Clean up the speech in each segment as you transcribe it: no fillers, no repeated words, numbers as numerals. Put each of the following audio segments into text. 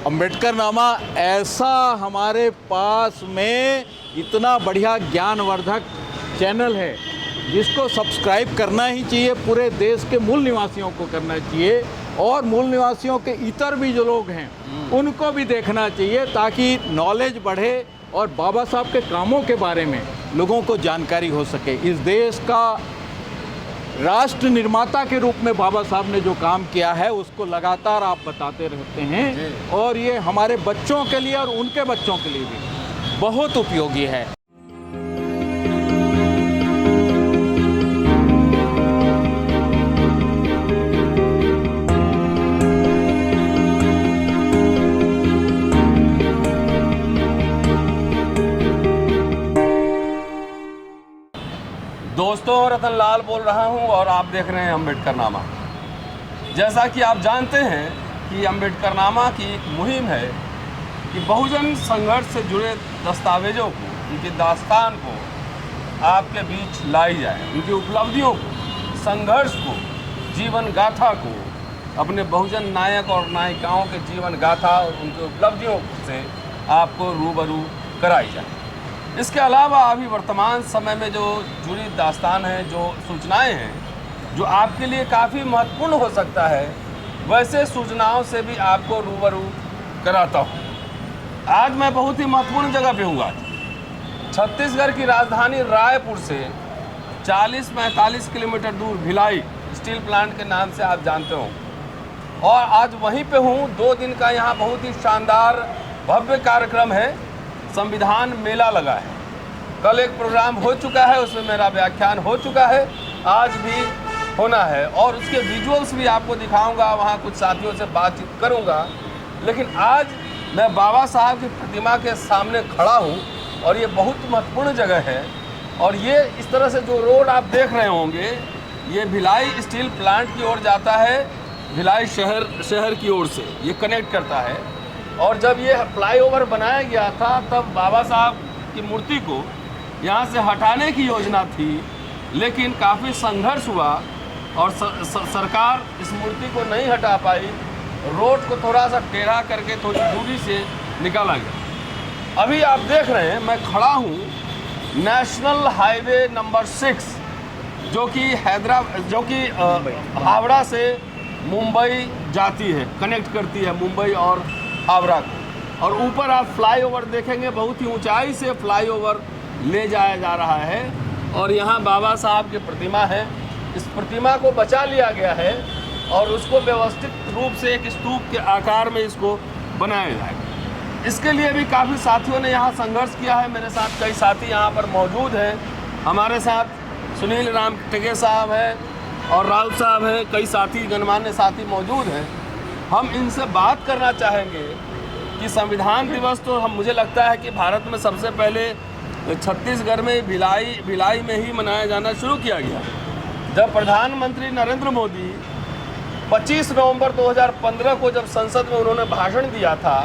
अंबेडकर नामा ऐसा हमारे पास में इतना बढ़िया ज्ञानवर्धक चैनल है जिसको सब्सक्राइब करना ही चाहिए, पूरे देश के मूल निवासियों को करना चाहिए और मूल निवासियों के इतर भी जो लोग हैं उनको भी देखना चाहिए ताकि नॉलेज बढ़े और बाबा साहब के कामों के बारे में लोगों को जानकारी हो सके। इस देश का राष्ट्र निर्माता के रूप में बाबा साहब ने जो काम किया है उसको लगातार आप बताते रहते हैं और ये हमारे बच्चों के लिए और उनके बच्चों के लिए भी बहुत उपयोगी है। दोस्तों, रतन लाल बोल रहा हूं और आप देख रहे हैं अम्बेडकर नामा। जैसा कि आप जानते हैं कि अम्बेडकर नामा की एक मुहिम है कि बहुजन संघर्ष से जुड़े दस्तावेजों को, उनकी दास्तान को आपके बीच लाई जाए, उनकी उपलब्धियों को, संघर्ष को, जीवन गाथा को, अपने बहुजन नायक और नायिकाओं के जीवन गाथा और उनकी उपलब्धियों से आपको रूबरू कराई जाए। इसके अलावा अभी वर्तमान समय में जो जुड़ी दास्तान है, जो सूचनाएं हैं, जो आपके लिए काफ़ी महत्वपूर्ण हो सकता है, वैसे सूचनाओं से भी आपको रूबरू कराता हूँ। आज मैं बहुत ही महत्वपूर्ण जगह पे हूँ। आज छत्तीसगढ़ की राजधानी रायपुर से 40-45 किलोमीटर दूर भिलाई स्टील प्लांट के नाम से आप जानते हो, और आज वहीं पे हूँ। 2 दिन का यहाँ बहुत ही शानदार भव्य कार्यक्रम है। संविधान मेला लगा है। कल एक प्रोग्राम हो चुका है, उसमें मेरा व्याख्यान हो चुका है, आज भी होना है और उसके विजुअल्स भी आपको दिखाऊंगा, वहाँ कुछ साथियों से बातचीत करूंगा। लेकिन आज मैं बाबा साहब की प्रतिमा के सामने खड़ा हूँ और ये बहुत महत्वपूर्ण जगह है। और ये इस तरह से जो रोड आप देख रहे होंगे, ये भिलाई स्टील प्लांट की ओर जाता है, भिलाई शहर की ओर से ये कनेक्ट करता है। और जब ये फ्लाईओवर बनाया गया था तब बाबा साहब की मूर्ति को यहाँ से हटाने की योजना थी, लेकिन काफ़ी संघर्ष हुआ और सरकार इस मूर्ति को नहीं हटा पाई। रोड को थोड़ा सा टेढ़ा करके थोड़ी दूरी से निकाला गया। अभी आप देख रहे हैं मैं खड़ा हूँ नेशनल हाईवे नंबर 6 जो कि हावड़ा से मुंबई जाती है, कनेक्ट करती है मुंबई और हावड़ा को। और ऊपर आप फ्लाईओवर देखेंगे, बहुत ही ऊंचाई से फ्लाईओवर ले जाया जा रहा है और यहाँ बाबा साहब की प्रतिमा है। इस प्रतिमा को बचा लिया गया है और उसको व्यवस्थित रूप से एक स्तूप के आकार में इसको बनाया जाएगा। इसके लिए भी काफ़ी साथियों ने यहाँ संघर्ष किया है। मेरे साथ कई साथी यहाँ पर मौजूद हैं। हमारे साथ सुनील राम टेके साहब हैं और राउत साहब हैं, कई साथी गणमान्य साथी मौजूद हैं। हम इनसे बात करना चाहेंगे कि संविधान दिवस तो मुझे लगता है कि भारत में सबसे पहले छत्तीसगढ़ में भिलाई में ही मनाया जाना शुरू किया गया। जब प्रधानमंत्री नरेंद्र मोदी 25 नवंबर 2015 को जब संसद में उन्होंने भाषण दिया था,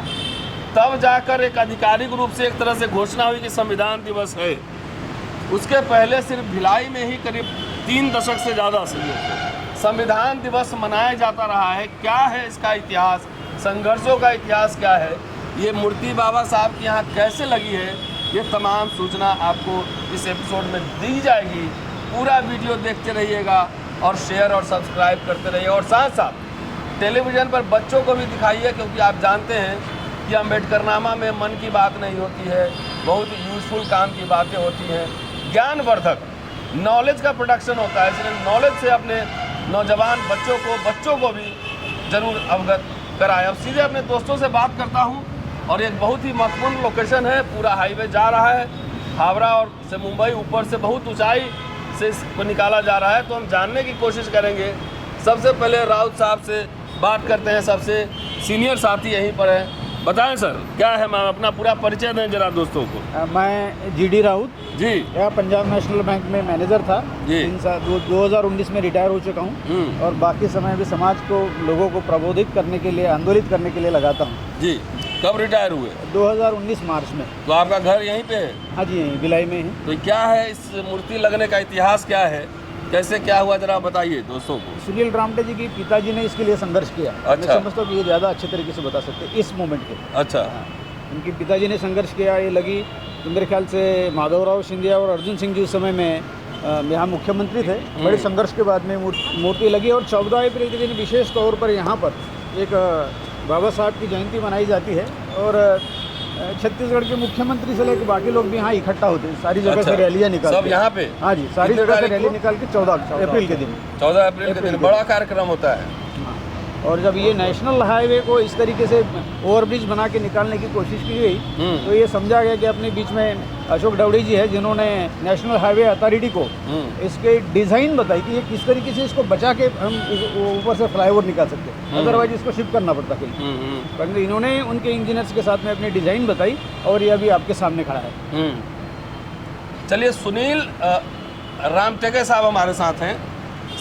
तब जाकर एक आधिकारिक रूप से एक तरह से घोषणा हुई कि संविधान दिवस है। उसके पहले सिर्फ भिलाई में ही करीब 3 दशक से ज़्यादा से संविधान दिवस मनाया जाता रहा है। क्या है इसका इतिहास, संघर्षों का इतिहास क्या है, ये मूर्ति बाबा साहब की यहाँ कैसे लगी है, ये तमाम सूचना आपको इस एपिसोड में दी जाएगी। पूरा वीडियो देखते रहिएगा और शेयर और सब्सक्राइब करते रहिए और साथ साथ टेलीविज़न पर बच्चों को भी दिखाइए, क्योंकि आप जानते हैं कि अम्बेडकर नामा में मन की बात नहीं होती है, बहुत यूज़फुल काम की बातें होती हैं, ज्ञानवर्धक नॉलेज का प्रोडक्शन होता है। इसलिए नॉलेज से अपने नौजवान बच्चों को भी ज़रूर अवगत कराएं। अब सीधे अपने दोस्तों से बात करता हूं और एक बहुत ही महत्वपूर्ण लोकेशन है। पूरा हाईवे जा रहा है हावड़ा और से मुंबई, ऊपर से बहुत ऊंचाई से इसको निकाला जा रहा है। तो हम जानने की कोशिश करेंगे। सबसे पहले राउत साहब से बात करते हैं, सबसे सीनियर साथी यहीं पर है। बताएं सर, क्या है, मैम अपना पूरा परिचय दें जरा दोस्तों को। मैं जीडी राउत जी, यह पंजाब नेशनल बैंक में मैनेजर था जी। 2019 में रिटायर हो चुका हूँ और बाकी समय भी समाज को, लोगों को प्रबोधित करने के लिए, आंदोलित करने के लिए लगाता हूँ। जी, कब रिटायर हुए? 2019 मार्च में। तो आपका घर यहीं पे है? हाँ जी, यहीं भिलाई में है। तो क्या है इस मूर्ति लगने का इतिहास क्या है? कैसे क्या हुआ जरा बताइए दोस्तों को। सुनील रामटे जी की पिताजी ने इसके लिए संघर्ष किया। मैं अच्छा। समझता हूँ कि ये ज़्यादा अच्छे तरीके से बता सकते हैं इस मोमेंट के। अच्छा। हाँ, उनके पिताजी ने संघर्ष किया। ये लगी तो मेरे ख्याल से माधवराव सिंधिया और अर्जुन सिंह जी उस समय में यहाँ मुख्यमंत्री थे। बड़े संघर्ष के बाद में मूर्ति लगी और 14 अप्रैल के दिन विशेष तौर पर यहाँ पर एक बाबा साहब की जयंती मनाई जाती है और छत्तीसगढ़ के मुख्यमंत्री से लेकर बाकी लोग भी यहाँ इकट्ठा होते हैं। सारी जगह से रैलियाँ निकाल सब यहाँ पे। हाँ जी, सारी कितनी जगह से तारीख रैली को? निकाल के 14 अप्रैल के दिन। 14 अप्रैल के दिन बड़ा कार्यक्रम होता है। और जब ये नेशनल हाईवे को इस तरीके से ओवरब्रिज बना के निकालने की कोशिश की गई तो ये समझा गया कि अपने बीच में अशोक डवड़ी जी है जिन्होंने नेशनल हाईवे अथॉरिटी को इसके डिज़ाइन बताई कि ये किस तरीके से इसको बचा के हम ऊपर से फ्लाईओवर निकाल सकते हैं, अदरवाइज इसको शिफ्ट करना पड़ता कहीं। पर इन्होंने उनके इंजीनियर्स के साथ में अपनी डिज़ाइन बताई और ये अभी आपके सामने खड़ा है। चलिए, सुनील रामटेके साहब हमारे साथ हैं,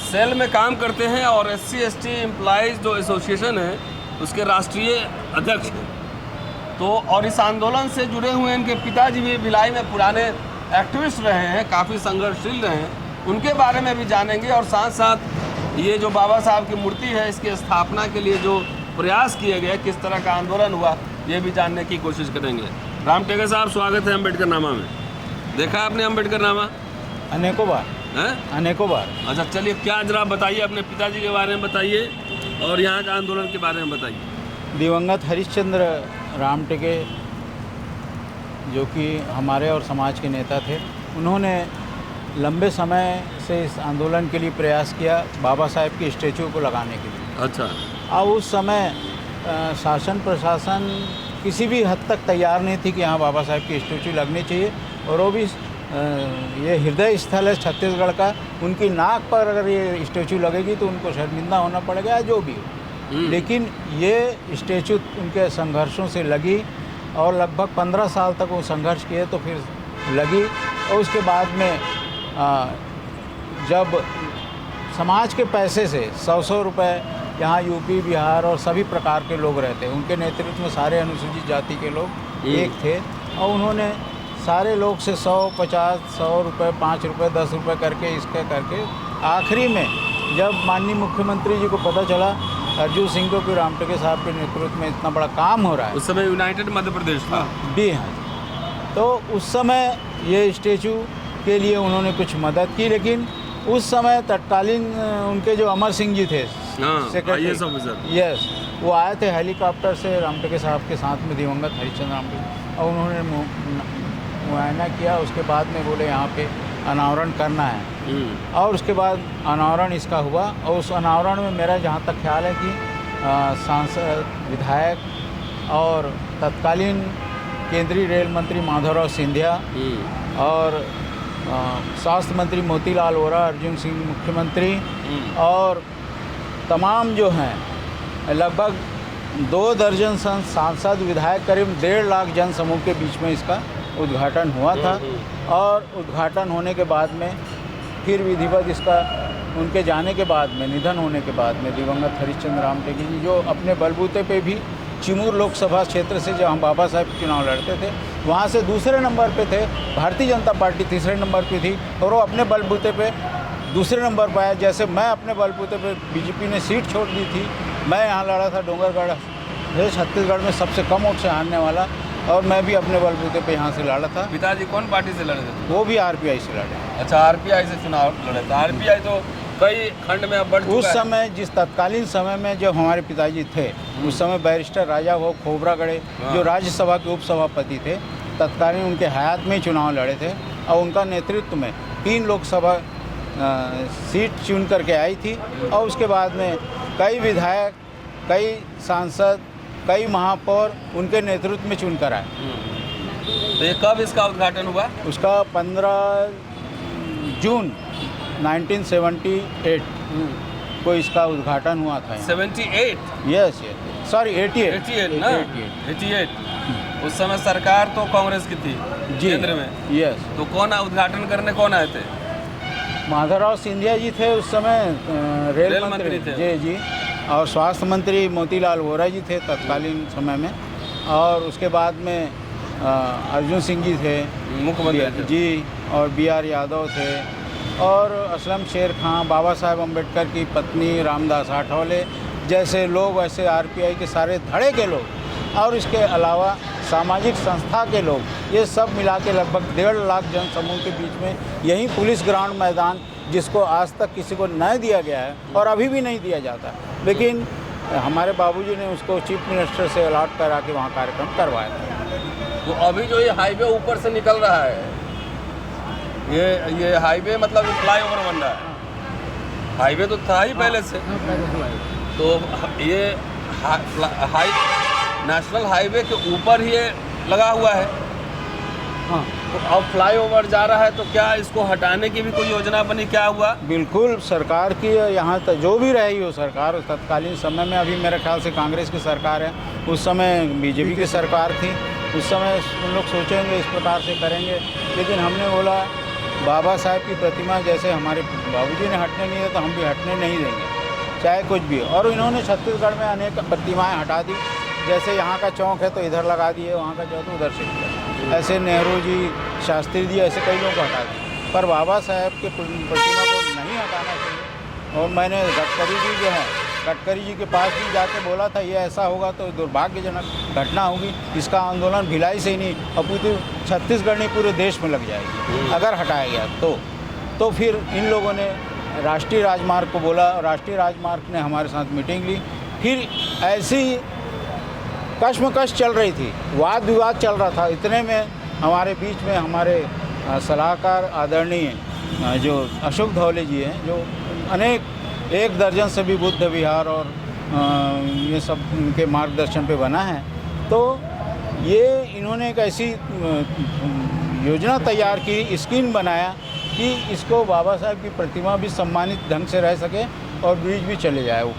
सेल में काम करते हैं और SC/ST एम्प्लॉइज़ जो एसोसिएशन है उसके राष्ट्रीय अध्यक्ष हैं। तो और इस आंदोलन से जुड़े हुए इनके पिताजी भी भिलाई में पुराने एक्टिविस्ट रहे हैं, काफ़ी संघर्षशील रहे हैं। उनके बारे में भी जानेंगे और साथ साथ ये जो बाबा साहब की मूर्ति है इसकी स्थापना के लिए जो प्रयास किए गए, किस तरह का आंदोलन हुआ, ये भी जानने की कोशिश करेंगे। रामटेके साहब, स्वागत है अम्बेडकर नामा में। देखा आपने अम्बेडकर नामा? अनेकों बार हैं? अनेकों बार। अच्छा, चलिए, क्या जरा बताइए, अपने पिताजी के बारे में बताइए और यहाँ का आंदोलन के बारे में बताइए। दिवंगत हरिश्चंद्र रामटेके जो कि हमारे और समाज के नेता थे, उन्होंने लंबे समय से इस आंदोलन के लिए प्रयास किया बाबा साहब के स्टैचू को लगाने के लिए। अच्छा। अब उस समय शासन प्रशासन किसी भी हद तक तैयार नहीं थी कि यहाँ बाबा साहब की स्टैचू लगनी चाहिए। और वो भी ये हृदय स्थल है छत्तीसगढ़ का, उनकी नाक पर अगर ये स्टैचू लगेगी तो उनको शर्मिंदा होना पड़ेगा, जो भी हो। लेकिन ये स्टैचू उनके संघर्षों से लगी और लगभग 15 साल तक वो संघर्ष किए तो फिर लगी। और उसके बाद में जब समाज के पैसे से 100 रुपये यहाँ यूपी बिहार और सभी प्रकार के लोग रहते हैं, उनके नेतृत्व में सारे अनुसूचित जाति के लोग एक थे और उन्होंने सारे लोग से 100, 50, 100 रुपये, 5 रुपये, 10 रुपये करके इसका करके आखिरी में जब माननीय मुख्यमंत्री जी को पता चला अर्जुन सिंह को कि रामटेके साहब के नेतृत्व में इतना बड़ा काम हो रहा है, उस समय यूनाइटेड मध्य प्रदेश था भी हाँ, तो उस समय ये स्टैचू के लिए उन्होंने कुछ मदद की। लेकिन उस समय तत्कालीन उनके जो अमर सिंह जी थे सेक्रेटरी, यस, वो आए थे हेलीकॉप्टर से रामटेके साहब के साथ में, दिवंगत हरिश्चंद्र रामटेके, और उन्होंने मुआयना किया। उसके बाद में बोले यहाँ पे अनावरण करना है और उसके बाद अनावरण इसका हुआ। और उस अनावरण में मेरा जहाँ तक ख्याल है कि सांसद, विधायक और तत्कालीन केंद्रीय रेल मंत्री माधवराव सिंधिया और स्वास्थ्य मंत्री मोतीलाल वोरा, अर्जुन सिंह मुख्यमंत्री और तमाम जो हैं लगभग 2 दर्जन सांसद, विधायक, करीब 1.5 लाख जन समूह के बीच में इसका उद्घाटन हुआ था। और उद्घाटन होने के बाद में फिर विधिवत इसका उनके जाने के बाद में, निधन होने के बाद में, दिवंगत हरिश्चंद्र रामटेके जी जो अपने बलबूते पे भी चिमूर लोकसभा क्षेत्र से जब हम बाबा साहब चुनाव लड़ते थे वहाँ से दूसरे नंबर पे थे, भारतीय जनता पार्टी तीसरे नंबर पे थी और वो अपने बलबूते पे दूसरे नंबर पर आया। जैसे मैं अपने बलबूते पे बीजेपी ने सीट छोड़ दी थी, मैं यहाँ लड़ा था डोंगरगढ़ से, छत्तीसगढ़ में सबसे कम वोट से हारने वाला, और मैं भी अपने बलबूते पे यहाँ से लड़ा था। पिताजी कौन पार्टी से लड़े थे? वो भी RPI से लड़े। अच्छा, RPI से चुनाव लड़े थे। RPI तो कई खंड में अब बढ़ चुका है। उस समय जिस तत्कालीन समय में जब हमारे पिताजी थे उस समय बैरिस्टर राजा वो खोबरागढ़े जो राज्यसभा के उपसभापति थे, तत्कालीन उनके हयात में ही चुनाव लड़े थे और उनका नेतृत्व में 3 लोकसभा सीट चुन करके आई थी। और उसके बाद में कई विधायक, कई सांसद, कई महापौर उनके नेतृत्व में चुनकर आए। तो ये कब इसका उद्घाटन हुआ? उसका 15 जून 1978 को इसका उद्घाटन हुआ था। 78? यस, सॉरी 88 ना? 88। उस समय सरकार तो कांग्रेस की थी केंद्र में। यस। तो कौन उद्घाटन करने कौन आए थे? माधवराव सिंधिया जी थे उस समय, रेल मंत्री थे जी, और स्वास्थ्य मंत्री मोतीलाल वोरा जी थे तत्कालीन समय में, और उसके बाद में अर्जुन सिंह जी थे मुख्यमंत्री जी, और BR यादव थे, और असलम शेर खां, बाबा साहेब अम्बेडकर की पत्नी रामदास आठवले जैसे लोग, ऐसे आरपीआई के सारे धड़े के लोग और इसके अलावा सामाजिक संस्था के लोग, ये सब मिला के लगभग 1.5 लाख जनसमूह के बीच में यही पुलिस ग्राउंड मैदान, जिसको आज तक किसी को न दिया गया है और अभी भी नहीं दिया जाता, लेकिन हमारे बाबूजी ने उसको चीफ मिनिस्टर से अलॉट करा के वहाँ कार्यक्रम करवाया। तो अभी जो ये हाईवे ऊपर से निकल रहा है, ये हाईवे मतलब फ्लाईओवर बन रहा है। हाईवे तो था ही पहले से, तो ये नेशनल हाईवे के ऊपर ही ये लगा हुआ है। हाँ, तो अब फ्लाईओवर जा रहा है, तो क्या इसको हटाने की भी कोई योजना बनी, क्या हुआ? बिल्कुल सरकार की यहाँ तक जो भी रही हो सरकार, तत्कालीन समय में, अभी मेरे ख्याल से कांग्रेस की सरकार है, उस समय बीजेपी की सरकार थी, उस समय उन लोग सोचेंगे इस प्रकार से करेंगे, लेकिन हमने बोला बाबा साहब की प्रतिमा जैसे हमारे बाबूजी ने हटने नहीं दिया तो हम भी हटने नहीं देंगे, चाहे कुछ भी। और इन्होंने छत्तीसगढ़ में अनेक प्रतिमाएं हटा दी, जैसे यहाँ का चौक है तो इधर लगा दिए, वहाँ का चौक तो उधर से किया, ऐसे नेहरू जी, शास्त्री जी, ऐसे कई लोग हटा दिए, पर बाबा साहब के प्रतिमा को नहीं हटाना चाहिए। और मैंने गडकरी जी जो है, गडकरी जी के पास भी जाके बोला था ये ऐसा होगा तो दुर्भाग्यजनक घटना होगी, इसका आंदोलन भिलाई से ही नहीं अपूर्ति छत्तीसगढ़ नहीं पूरे देश में लग जाएगी अगर हटाया गया तो फिर इन लोगों ने राष्ट्रीय राजमार्ग को बोला, राष्ट्रीय राजमार्ग ने हमारे साथ मीटिंग ली, फिर ऐसी कश्मकश चल रही थी, वाद विवाद चल रहा था, इतने में हमारे बीच में हमारे सलाहकार आदरणीय जो अशोक धौले जी हैं, जो अनेक 1 दर्जन से भी बुद्ध विहार और ये सब उनके मार्गदर्शन पे बना है, तो ये इन्होंने एक ऐसी योजना तैयार की, स्कीम बनाया कि इसको बाबा साहब की प्रतिमा भी सम्मानित ढंग से रह सके और ब्रिज भी चले जाए वो,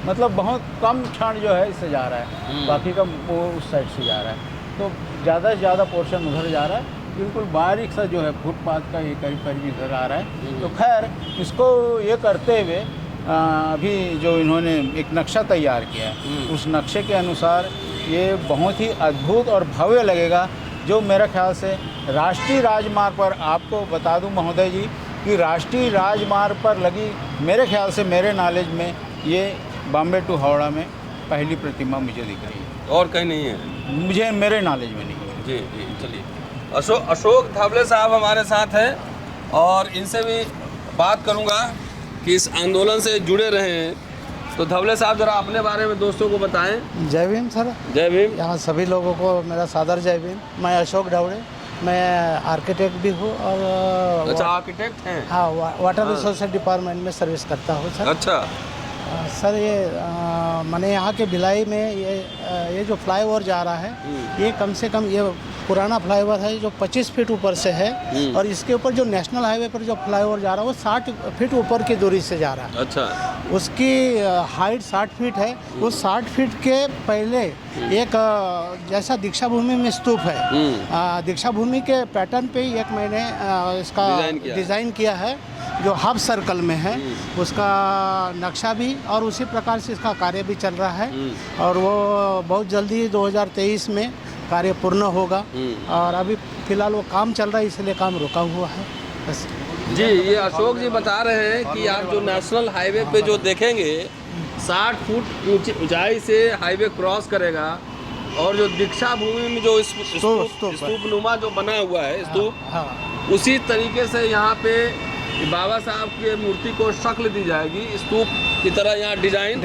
मतलब बहुत कम क्षण जो है इससे जा रहा है, बाकी का वो उस साइड से जा रहा है, तो ज़्यादा से ज़्यादा पोर्शन उधर जा रहा है, बिल्कुल बारीक सा जो है फुटपाथ का ये करीब इधर आ रहा है। तो खैर इसको ये करते हुए अभी जो इन्होंने एक नक्शा तैयार किया है, उस नक्शे के अनुसार ये बहुत ही अद्भुत और भव्य लगेगा, जो मेरे ख्याल से राष्ट्रीय राजमार्ग पर, आपको बता दूं महोदय जी कि राष्ट्रीय राजमार्ग पर लगी, मेरे ख्याल से, मेरे नॉलेज में, ये बॉम्बे टू हावड़ा में पहली प्रतिमा मुझे दिख रही है, और कहीं नहीं है, मुझे मेरे नॉलेज में नहीं है। जी जी, चलिए। अशोक धावले साहब हमारे साथ हैं और इनसे भी बात करूंगा कि इस आंदोलन से जुड़े रहे हैं। तो धवले साहब जरा अपने बारे में दोस्तों को बताएं। जय भीम सर। जय भीम। यहाँ सभी लोगों को मेरा सादर जय भीम। मैं अशोक ढावड़े, मैं आर्किटेक्ट भी हूँ और अच्छा, आर्किटेक्ट हैं? हाँ, वाटर रिसोर्सेज डिपार्टमेंट में सर्विस करता हूँ सर। अच्छा सर, ये मैंने यहाँ के भिलाई में ये जो फ्लाईओवर जा रहा है, ये कम से कम, ये पुराना फ्लाईओवर है जो 25 फीट ऊपर से है, और इसके ऊपर जो नेशनल हाईवे पर जो फ्लाईओवर जा रहा है वो 60 फीट ऊपर की दूरी से जा रहा है। अच्छा। उसकी हाइट 60 फीट है। उस 60 फीट के पहले एक जैसा दीक्षा भूमि में स्तूप है, दीक्षा भूमि के पैटर्न पे ही एक मैंने इसका डिज़ाइन किया है जो हाफ सर्कल में है, उसका नक्शा भी, और उसी प्रकार से इसका कार्य भी चल रहा है, और वो बहुत जल्दी 2023 में कार्य पूर्ण होगा, और अभी फिलहाल वो काम चल रहा है, इसलिए काम रुका हुआ है बस। जी, ये अशोक जी बता रहे हैं कि आप जो नेशनल हाईवे पे जो देखेंगे 60 फुट ऊंचाई से हाईवे क्रॉस करेगा, और जो दीक्षा भूमि में जो स्तूप नुमा जो बना हुआ है स्तूप, उसी तरीके से यहाँ पे बाबा साहब की मूर्ति को शक्ल दी जाएगी, स्तूप की तरह यहाँ डिजाइन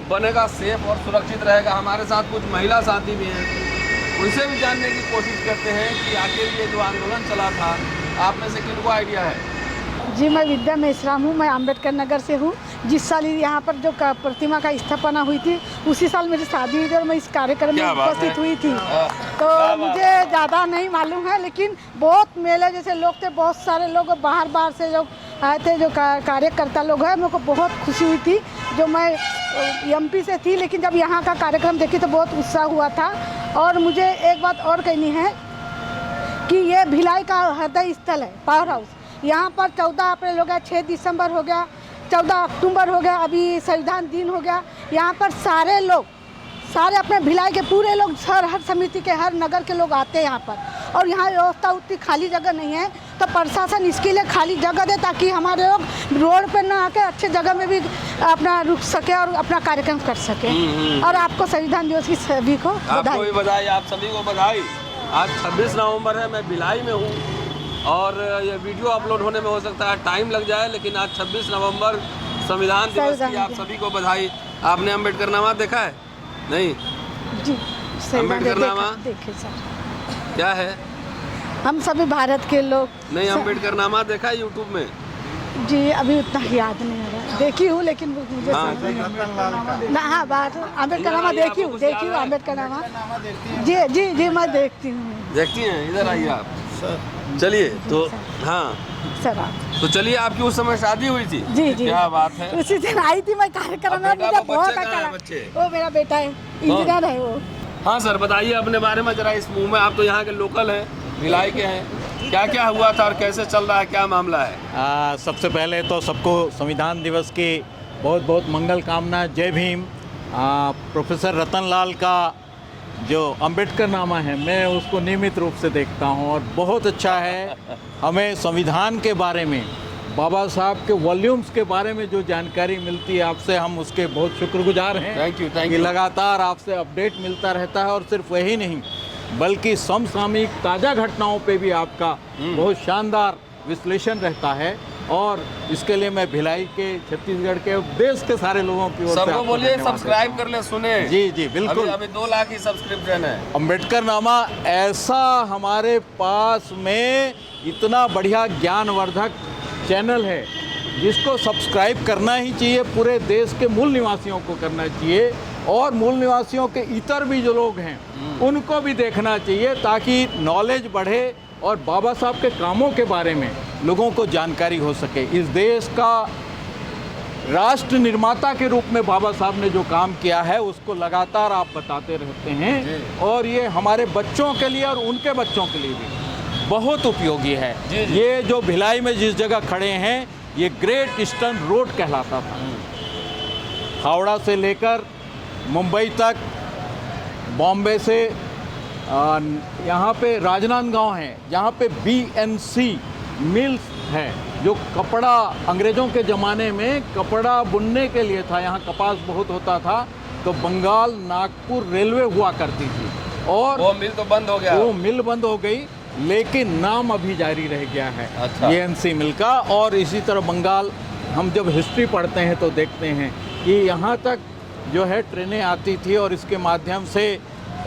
बनेगा, सेफ और सुरक्षित रहेगा। हमारे साथ कुछ महिला साथी भी हैं, उनसे भी जानने की कोशिश करते हैं कि आखिर ये जो आंदोलन चला था, आप में से किनको आइडिया है? जी, मैं विद्या मेश्राम हूँ, मैं अम्बेडकर नगर से हूँ। जिस साल यहाँ पर जो प्रतिमा का स्थापना हुई थी, उसी साल मेरी शादी हुई थी और मैं इस कार्यक्रम में उपस्थित हुई थी। तो मुझे ज़्यादा नहीं मालूम है, लेकिन बहुत मेले जैसे लोग थे, बहुत सारे लोग बाहर से जो आए थे, जो कार्यकर्ता लोग हैं, मेरे को बहुत खुशी हुई थी। जो मैं एमपी से थी, लेकिन जब यहाँ का कार्यक्रम देखी तो बहुत उत्साह हुआ था। और मुझे एक बात और कहनी है कि ये भिलाई का हृदय स्थल है, पावर हाउस। यहाँ पर 14 अप्रैल हो गया, 6 दिसंबर हो गया, 14 अक्टूबर हो गया, अभी संविधान दिन हो गया। यहाँ पर सारे लोग, सारे अपने भिलाई के पूरे लोग, हर समिति के, हर नगर के लोग आते हैं यहाँ पर। और यहाँ व्यवस्था उतनी खाली जगह नहीं है, तो प्रशासन इसके लिए खाली जगह दे ताकि हमारे लोग रोड पे ना आके अच्छे जगह में भी अपना रुक सके और अपना कार्यक्रम कर सके। और आपको संविधान दिवस की सभी को आपको भी बधाई, आप सभी को बधाई। आज 26 नवंबर है, मैं भिलाई में हूँ और ये वीडियो अपलोड होने में हो सकता है टाइम लग जाए, लेकिन आज 26 नवंबर संविधान दिवस की आप सभी को बधाई। आपने अम्बेडकर नामा देखा है? नहीं जी, अम्बेडकर नामा देखे सर। क्या है? हम सभी भारत के लोग नहीं, अम्बेडकर नामा देखा है यूट्यूब में? जी अभी उतना याद नहीं आ रहा, देखी हूँ लेकिन मुझे ना। हाँ बात अम्बेडकर नामा देखी हूँ अम्बेडकर नामा जी जी जी मैं देखती हूँ। देखती हैं? इधर आइए आप। चलिए तो हाँ सर आप तो चलिए, आपकी उस समय शादी हुई थी? जी जी, क्या बात है। उसी दिन आई थी मैं कार्यक्रम में, मुझे बहुत अच्छा लगा। वो मेरा बेटा है, इंजीनियर है वो। हाँ सर, बताइए अपने बारे में जरा इस मुंह में। आप तो यहाँ के लोकल हैं, भिलाई के हैं, क्या क्या हुआ था और कैसे चल रहा है, क्या मामला है? सबसे पहले तो सबको संविधान दिवस की बहुत बहुत मंगल कामना। जय भीम। प्रोफेसर रतन लाल का जो अम्बेडकर नामा है, मैं उसको नियमित रूप से देखता हूँ और बहुत अच्छा है। हमें संविधान के बारे में, बाबा साहब के वॉल्यूम्स के बारे में जो जानकारी मिलती है आपसे, हम उसके बहुत शुक्रगुजार हैं। थैंक यू कि लगातार आपसे अपडेट मिलता रहता है। और सिर्फ वही नहीं, बल्कि समसामयिक ताज़ा घटनाओं पे भी आपका बहुत शानदार विश्लेषण रहता है। और इसके लिए मैं भिलाई के, छत्तीसगढ़ के, देश के सारे लोगों की ओर से सबको बोलिए सब्सक्राइब कर ले, सुने। जी जी बिल्कुल। अभी 2 लाख ही सब्सक्रिप्शन है। अम्बेडकर नामा ऐसा हमारे पास में इतना बढ़िया ज्ञानवर्धक चैनल है जिसको सब्सक्राइब करना ही चाहिए। पूरे देश के मूल निवासियों को करना चाहिए और मूल निवासियों के इतर भी जो लोग हैं उनको भी देखना चाहिए, ताकि नॉलेज बढ़े और बाबा साहब के कामों के बारे में लोगों को जानकारी हो सके। इस देश का राष्ट्र निर्माता के रूप में बाबा साहब ने जो काम किया है उसको लगातार आप बताते रहते हैं और ये हमारे बच्चों के लिए और उनके बच्चों के लिए भी बहुत उपयोगी है। ये जो भिलाई में जिस जगह खड़े हैं, ये ग्रेट ईस्टर्न रोड कहलाता था। हावड़ा से लेकर मुंबई तक, बॉम्बे से यहाँ पे राजनांदगांव है, यहाँ पे BNC मिल्स है जो कपड़ा, अंग्रेज़ों के ज़माने में कपड़ा बुनने के लिए था। यहाँ कपास बहुत होता था, तो बंगाल नागपुर रेलवे हुआ करती थी और वो मिल तो बंद हो गया। वो मिल बंद हो गई, लेकिन नाम अभी जारी रह गया है। अच्छा। BNC मिल का। और इसी तरह बंगाल, हम जब हिस्ट्री पढ़ते हैं तो देखते हैं कि यहाँ तक जो है ट्रेनें आती थी और इसके माध्यम से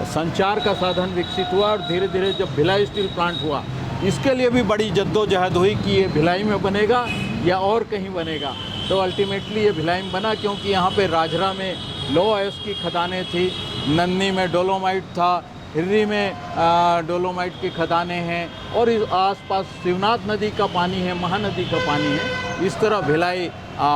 संचार का साधन विकसित हुआ। और धीरे धीरे जब भिलाई स्टील प्लांट हुआ, इसके लिए भी बड़ी जद्दोजहद हुई कि ये भिलाई में बनेगा या और कहीं बनेगा। तो अल्टीमेटली ये भिलाई में बना, क्योंकि यहाँ पे राजरा में लो आयस की खदानें थी, नन्नी में डोलोमाइट था, हिर्री में डोलोमाइट की खदानें हैं और इस आसपास शिवनाथ नदी का पानी है, महानदी का पानी है। इस तरह भिलाई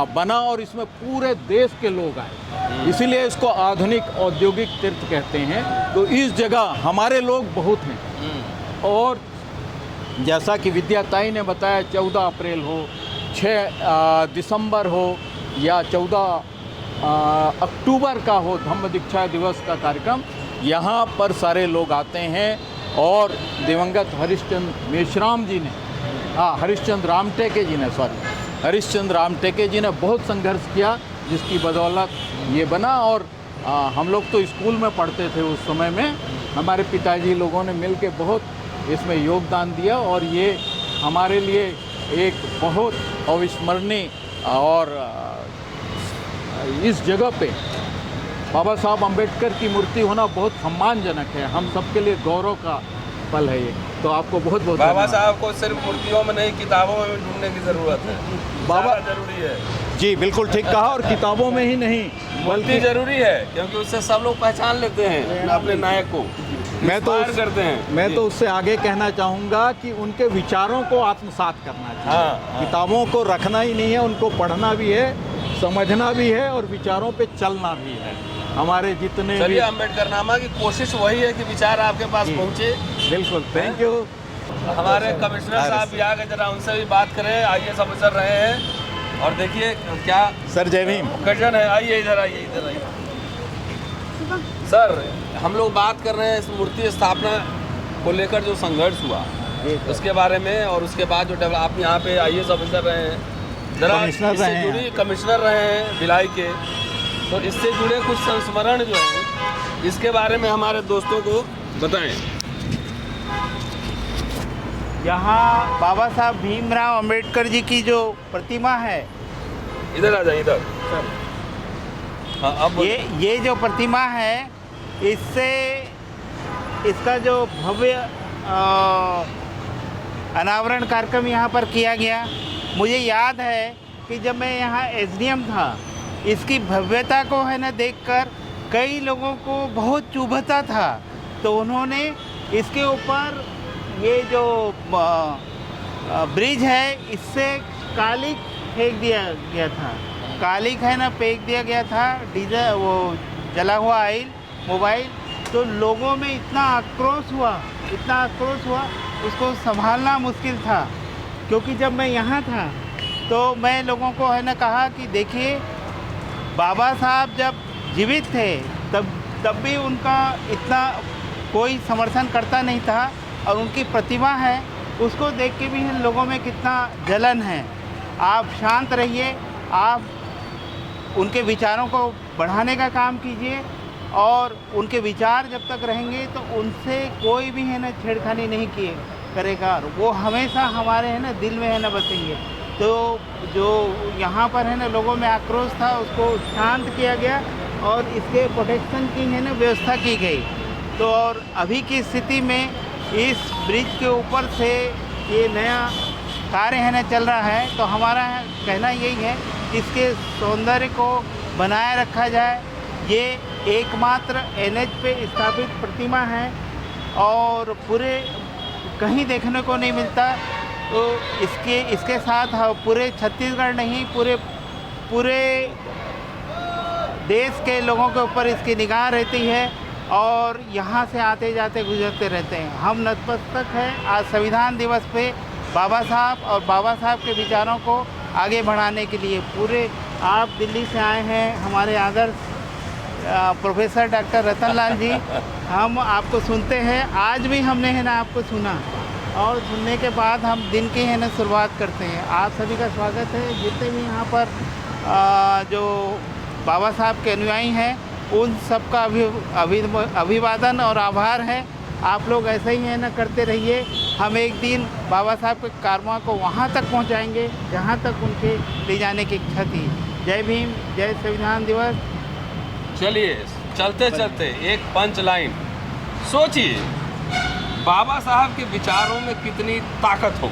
बना और इसमें पूरे देश के लोग आए, इसीलिए इसको आधुनिक औद्योगिक तीर्थ कहते हैं। तो इस जगह हमारे लोग बहुत हैं। और जैसा कि विद्याताई ने बताया, 14 अप्रैल हो, 6 दिसंबर हो या 14 अक्टूबर का हो, धम्म दीक्षा दिवस का कार्यक्रम, यहाँ पर सारे लोग आते हैं। और दिवंगत हरिश्चंद्र मेश्राम जी ने, हरिश्चंद्र रामटेके जी ने, हरिश्चंद्र रामटेके जी ने बहुत संघर्ष किया, जिसकी बदौलत ये बना। और हम लोग तो स्कूल में पढ़ते थे उस समय में, हमारे पिताजी लोगों ने मिल के बहुत इसमें योगदान दिया और ये हमारे लिए एक बहुत अविस्मरणीय और इस जगह पे बाबा साहब अम्बेडकर की मूर्ति होना बहुत सम्मानजनक है। हम सबके लिए गौरव का पल है ये। तो आपको बहुत बहुत बाबा साहब को सिर्फ मूर्तियों में नहीं, किताबों में भी ढूंढने की ज़रूरत है। बाबा जरूरी है। जी बिल्कुल ठीक कहा। और किताबों में ही नहीं बल्कि जरूरी है, क्योंकि उससे सब लोग पहचान लेते हैं अपने नायक को, मैं करते हैं। मैं तो उससे आगे कहना चाहूँगा कि उनके विचारों को आत्मसात करना चाहिए। किताबों को रखना ही नहीं है, उनको पढ़ना भी है, समझना भी है और विचारों पे चलना भी है। हमारे जितने चलिए, अम्बेडकर नामा की कोशिश वही है कि विचार आपके पास पहुँचे। बिल्कुल, थैंक यू। हमारे कमिश्नर साहब भी आ गए, जरा उनसे भी बात करें। आइए, सब गुजर रहे हैं और देखिए क्या सर। जय भीम। ओकेजन है। आइए इधर, आइए इधर, आइए सर। हम लोग बात कर रहे हैं इस मूर्ति स्थापना को लेकर जो संघर्ष हुआ, जी सर। उसके बारे में, और उसके बाद जो आप यहाँ पे IAS ऑफिसर रहे हैं, जरा कमिश्नर इससे रहे हैं। जुड़ी कमिश्नर रहे हैं भिलाई के, तो इससे जुड़े कुछ संस्मरण जो है इसके बारे में हमारे दोस्तों को बताएं। यहाँ बाबा साहब भीमराव अंबेडकर जी की जो प्रतिमा है, इधर आ जाए इधर। हाँ, अब ये जो प्रतिमा है, इससे इसका जो भव्य अनावरण कार्यक्रम यहाँ पर किया गया। मुझे याद है कि जब मैं यहाँ SDM था, इसकी भव्यता को है ना देखकर कई लोगों को बहुत चुभता था, तो उन्होंने इसके ऊपर ये जो ब्रिज है, इससे कालिक फेंक दिया गया था। कालिक है ना फेंक दिया गया था, डीजल वो जला हुआ ऑयल मोबाइल। तो लोगों में इतना आक्रोश हुआ, उसको संभालना मुश्किल था। क्योंकि जब मैं यहाँ था तो मैं लोगों को है ना कहा कि देखिए, बाबा साहब जब जीवित थे तब भी उनका इतना कोई समर्थन करता नहीं था, और उनकी प्रतिमा है उसको देख के भी इन लोगों में कितना जलन है। आप शांत रहिए, आप उनके विचारों को बढ़ाने का काम कीजिए, और उनके विचार जब तक रहेंगे तो उनसे कोई भी है ना छेड़खानी नहीं करेगा, और वो हमेशा हमारे है ना दिल में है ना बसेंगे। तो जो यहाँ पर है ना लोगों में आक्रोश था, उसको शांत किया गया और इसके प्रोटेक्शन की है ना व्यवस्था की गई। तो और अभी की स्थिति में इस ब्रिज के ऊपर से ये नया कार्य है ना चल रहा है, तो हमारा कहना यही है कि इसके सौंदर्य को बनाए रखा जाए। ये एकमात्र NH पे स्थापित प्रतिमा है और पूरे कहीं देखने को नहीं मिलता। तो इसके साथ पूरे छत्तीसगढ़ नहीं, पूरे देश के लोगों के ऊपर इसकी निगाह रहती है, और यहाँ से आते जाते गुजरते रहते हैं। हम नतमस्तक हैं आज संविधान दिवस पे बाबा साहब और बाबा साहब के विचारों को आगे बढ़ाने के लिए। पूरे आप दिल्ली से आए हैं, हमारे आदर्श प्रोफेसर डॉक्टर रतनलाल जी, हम आपको सुनते हैं। आज भी हमने है ना आपको सुना, और सुनने के बाद हम दिन की है ना शुरुआत करते हैं। आप सभी का स्वागत है। जितने भी यहाँ पर जो बाबा साहब के अनुयायी हैं, उन सब का अभिवादन और आभार है। आप लोग ऐसे ही है ना करते रहिए। हम एक दिन बाबा साहब के कारवां को वहाँ तक पहुँचाएंगे जहाँ तक उनके ले जाने की इच्छा थी। जय भीम, जय संविधान दिवस। चलिए चलते चलते एक पंच लाइन सोचिए, बाबा साहब के विचारों में कितनी ताकत हो,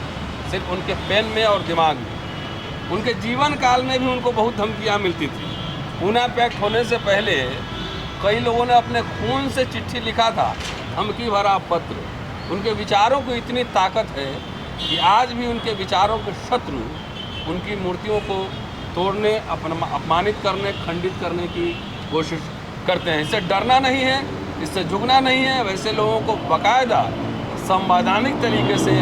सिर्फ उनके पेन में और दिमाग में। उनके जीवन काल में भी उनको बहुत धमकियाँ मिलती थी। पूना पैक्ट होने से पहले कई लोगों ने अपने खून से चिट्ठी लिखा था, धमकी भरा पत्र। उनके विचारों को इतनी ताकत है कि आज भी उनके विचारों के शत्रु उनकी मूर्तियों को तोड़ने, अपमानित करने, खंडित करने की कोशिश करते हैं। इससे डरना नहीं है, इससे झुकना नहीं है। वैसे लोगों को बाकायदा संवैधानिक तरीके से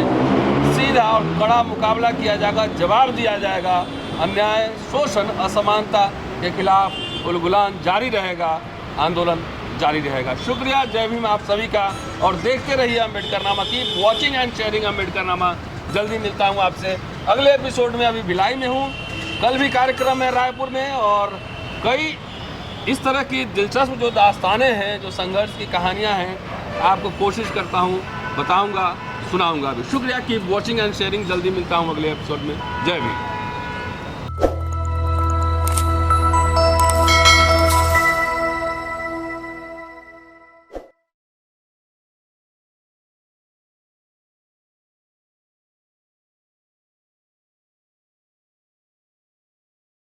सीधा और कड़ा मुकाबला किया जाएगा, जवाब दिया जाएगा। अन्याय, शोषण, असमानता के खिलाफ उलगुलान जारी रहेगा, आंदोलन जारी रहेगा। शुक्रिया, जय भीम आप सभी का, और देखते रहिए अम्बेडकरनामा की वॉचिंग एंड शेयरिंग अम्बेडकरनामा। जल्दी मिलता हूँ आपसे अगले एपिसोड में। अभी भिलाई में हूँ, कल भी कार्यक्रम है रायपुर में, और कई इस तरह की दिलचस्प जो दास्तानें हैं, जो संघर्ष की कहानियाँ हैं, आपको कोशिश करता हूँ बताऊँगा, सुनाऊँगा भी। शुक्रिया, कीप वॉचिंग एंड शेयरिंग। जल्दी मिलता हूँ अगले एपिसोड में। जय भीम।